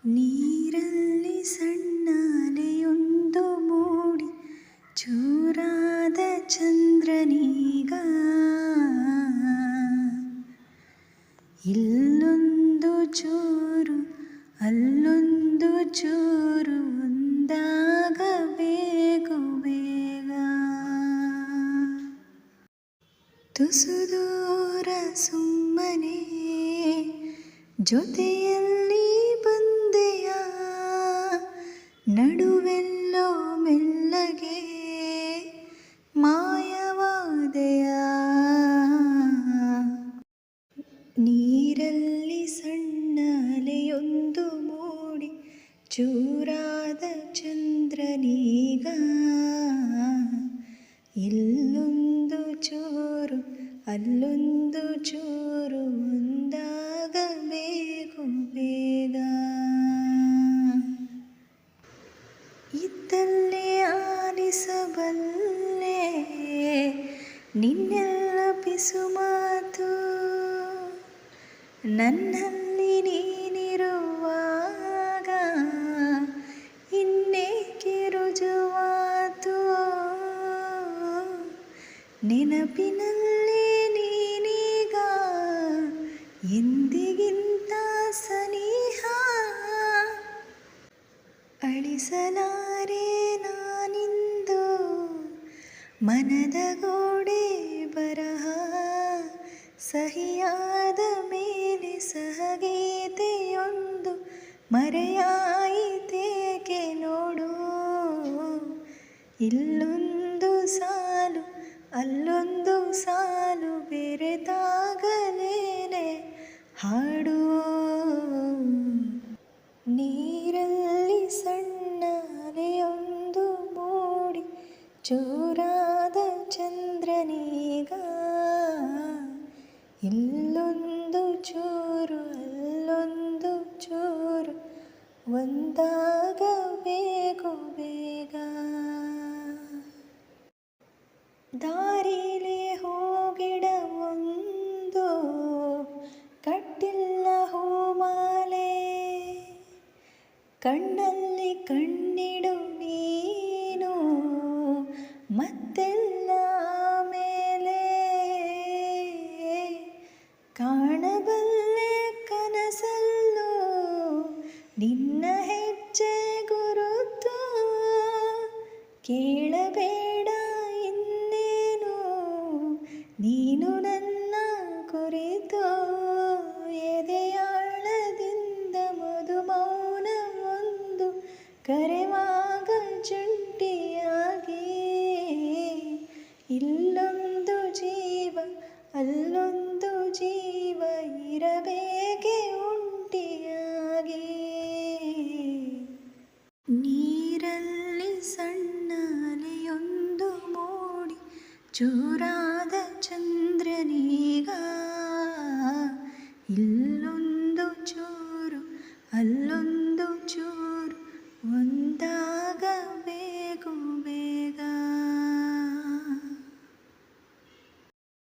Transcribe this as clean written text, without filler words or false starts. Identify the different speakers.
Speaker 1: ನೀರಲ್ಲಿ ಸಣ್ಣ ಅಲೆಯೊಂದು ಮೂಡಿ ಚೂರಾದ ಚಂದ್ರನೀಗ ಇಲ್ಲೊಂದು ಚೂರು ಅಲ್ಲೊಂದು ಚೂರು ಒಂದಾಗಬೇಕು ಬೇಗ. ತುಸು ದೂರ ಸುಮ್ಮನೆ ಜೊತೆಯಲ್ಲಿ ಬಂದೆಯ, ನಡುವೆಲ್ಲೋ ಮೆಲ್ಲಗೆ ಮಾಯವಾದೆಯ. ನೀರಲ್ಲಿ ಸಣ್ಣ ಅಲೆಯೊಂದು ಮೂಡಿ ಚೂರಾದ ಚಂದ್ರನೀಗ ಇಲ್ಲೊಂದು ಚೂರು ಅಲ್ಲೊಂದು ಚೂರು ಒಂದಾಗಬೇಕು ಬೇಗ. ಇದ್ದಲ್ಲೇ ಆಲಿಸಬಲ್ಲೆ ನಿನ್ನೆಲ್ಲ ಪಿಸು ಮಾತು, ನನ್ನಲ್ಲಿ ನೀನಿರುವಾಗ ಇನ್ನೇಕೆ ರುಜುವಾತು. ನೆನಪಿನಲ್ಲಿ ನೀನೀಗ ಎಂದಿಗಿಂತ ಸನಿಹ, ಅಳಿಸಲಾರೆ ನಾನಿಂದು ಮನದ ಗೋಡೆ ಬರಹ. ಸಹಿಯಾದ ಮೇಲೆ ಸಹಗೀತೆಯೊಂದು ಮರೆಯಾಯಿತೇಕೆ ನೋಡು. ಇಲ್ಲೊಂದು ಸಾಲು ಅಲ್ಲೊಂದು ಸಾಲು ಬೆರೆತಾಗಲೇನೆ ಹಾಡು. ನೀರಲ್ಲಿ ಸಣ್ಣ ಅಲೆಯೊಂದು ಮೂಡಿ ಚೂರಾದ ಚಂದ್ರನೀಗ ಇಲ್ಲೊಂದು ಚೂರು ಅಲ್ಲೊಂದು ಚೂರು ಒಂದಾಗಬೇಕು ಬೇಗ. ದಾರಿಲಿ ಹೂಗಿಡವೊಂದು ಕಟ್ಟಿಲ್ಲ ಹೂಮಾಲೆ, ಕಣ್ಣಲ್ಲಿ ಕಣ್ಣಿಡು ನೀನು ಮತ್ತೆಲ್ಲ ಮೇಲೆ. ಕಾಣಬಲ್ಲೆ ಕನಸಲ್ಲೂ ನಿನ್ನ ಹೆಜ್ಜೆ ಗುರುತು, ಕೇಳಬೇಡ ಇನ್ನೇನು ನೀನು ನನ್ನ ಕುರಿತು. ಎದೆಯಾಳದಿಂದ ಮಧುಮೌನವೊಂದು ಕರೆವಾಗ ಜಂಟಿಯಾಗಿ ಇಲ್ಲೊಂದು ಜೀವ ಅಲ್ಲೊಂದು ಜೀವ ಇರಬೇಕೆ ಒಂಟಿಯಾಗಿ. ನೀರಲ್ಲಿ ಸಣ್ಣ ಅಲೆಯೊಂದು ಮೂಡಿ ಚೂರಾದ ಚಂದ್ರ